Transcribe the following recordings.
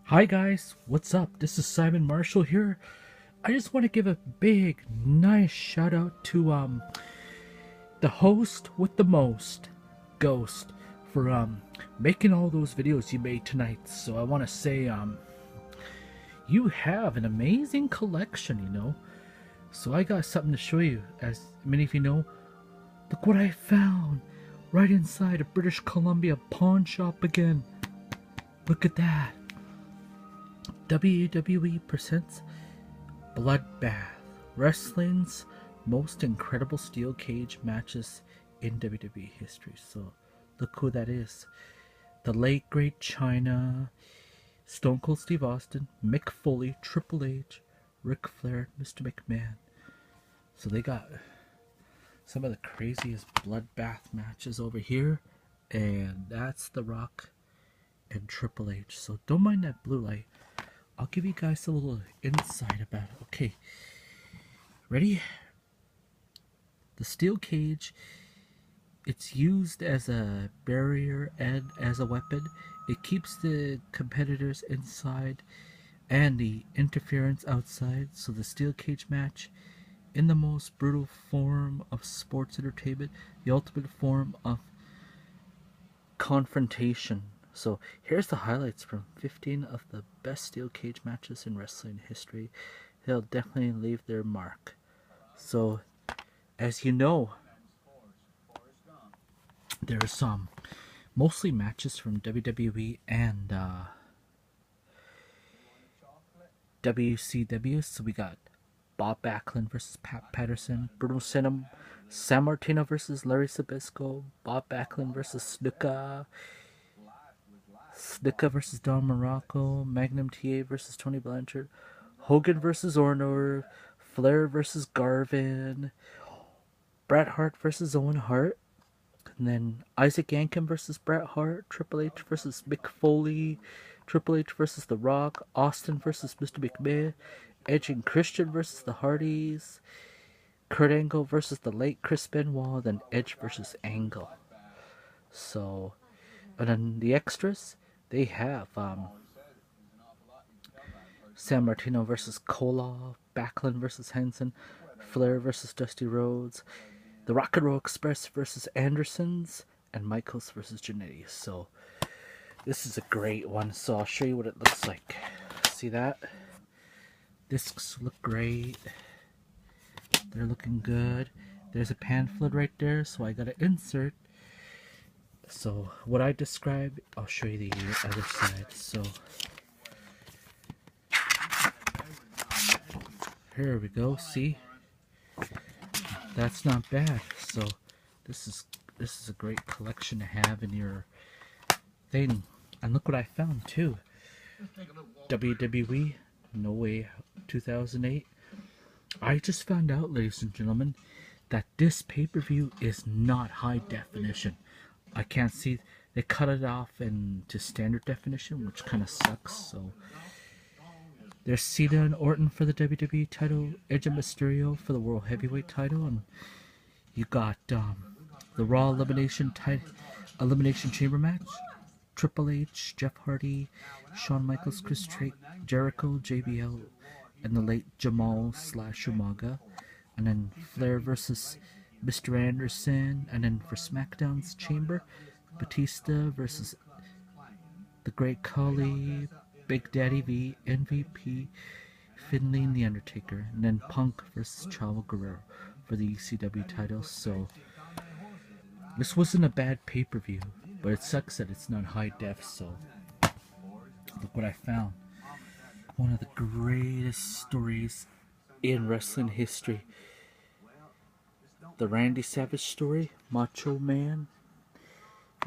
Hi guys, what's up? This is Simon Marshall here. I just want to give a big, nice shout out to the host with the most, Ghost, for making all those videos you made tonight. So I want to say you have an amazing collection. So I got something to show you. As many of you know, look what I found right inside a British Columbia pawn shop again. Look at that. WWE presents Bloodbath, wrestling's most incredible steel cage matches in WWE history. So look who that is. The late great China, Stone Cold Steve Austin, Mick Foley, Triple H, Ric Flair, Mr. McMahon. So they got some of the craziest bloodbath matches over here. And that's The Rock and Triple H. So don't mind that blue light. I'll give you guys a little insight about it. Okay, ready? The steel cage, it's used as a barrier and as a weapon. It keeps the competitors inside and the interference outside. So the steel cage match, in the most brutal form of sports entertainment, the ultimate form of confrontation. So here's the highlights from 15 of the best steel cage matches in wrestling history. They'll definitely leave their mark. So, as you know, there are some mostly matches from WWE and WCW. So we got Bob Backlund versus Pat Patterson, Bruno Senna, San Martino versus Larry Zbyszko, Bob Backlund versus Snuka versus Don Morocco, Magnum TA versus Tony Blanchard, Hogan versus Orndorff, Flair versus Garvin, Bret Hart versus Owen Hart, and then Isaac Yankem versus Bret Hart, Triple H versus Mick Foley, Triple H versus The Rock, Austin versus Mr. McMahon, Edge and Christian versus the Hardys, Kurt Angle versus the late Chris Benoit, then Edge versus Angle. So, and then the extras, they have San Martino versus Koloff, Backlund versus Henson, Flair versus Dusty Rhodes, the Rock and Roll Express versus Andersons, and Michaels versus Jannetty. So this is a great one. So I'll show you what it looks like. See that? Discs look great. They're looking good. There's a pamphlet right there, so I got to insert. So what I described, I'll show you the other side. So here we go. See, that's not bad. So this is a great collection to have in your thing. And look what I found too. WWE No Way Out 2008. I just found out, ladies and gentlemen, that this pay-per-view is not high definition. I can't see, they cut it off into standard definition, which kind of sucks. So there's Cena and Orton for the WWE title, Edge and Mysterio for the World Heavyweight title, and you got the Raw Elimination Chamber match, Triple H, Jeff Hardy, Shawn Michaels, Chris Jericho, JBL, and the late Jamal / Umaga, and then Flair versus Mr. Anderson, and then for SmackDown's Chamber, Batista versus the Great Khali, Big Daddy V, MVP, Finlay and The Undertaker, and then Punk versus Chavo Guerrero for the ECW title. So this wasn't a bad pay-per-view, but it sucks that it's not high def. So look what I found. One of the greatest stories in wrestling history. The Randy Savage story, Macho Man.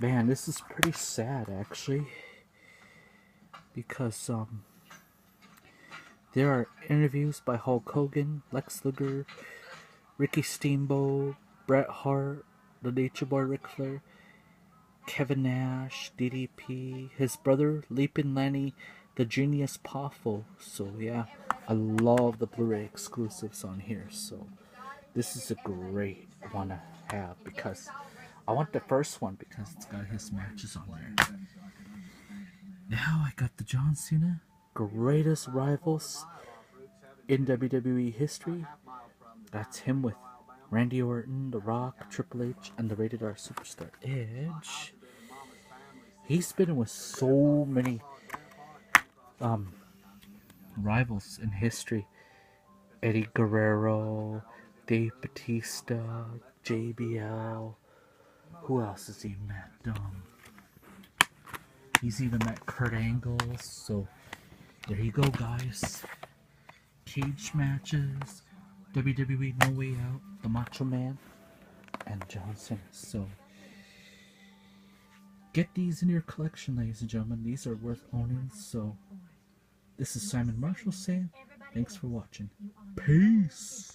Man, this is pretty sad actually, because there are interviews by Hulk Hogan, Lex Luger, Ricky Steamboat, Bret Hart, the Nature Boy Ric Flair, Kevin Nash, DDP, his brother Leapin' Lenny, the Genius Poffo. So yeah, I love the Blu-ray exclusives on here. So this is a great one to have, because I want the first one because it's got his matches on there. Now I got the John Cena greatest rivals in WWE history. That's him with Randy Orton, The Rock, Triple H, and the Rated R Superstar Edge. He's been with so many rivals in history. Eddie Guerrero, Dave Batista, JBL. Who else has he met? He's even met Kurt Angle. So there you go, guys. Cage matches, WWE No Way Out, the Macho Man, and John Cena. So get these in your collection, ladies and gentlemen. These are worth owning. So this is Simon Marshall saying thanks for watching. Peace.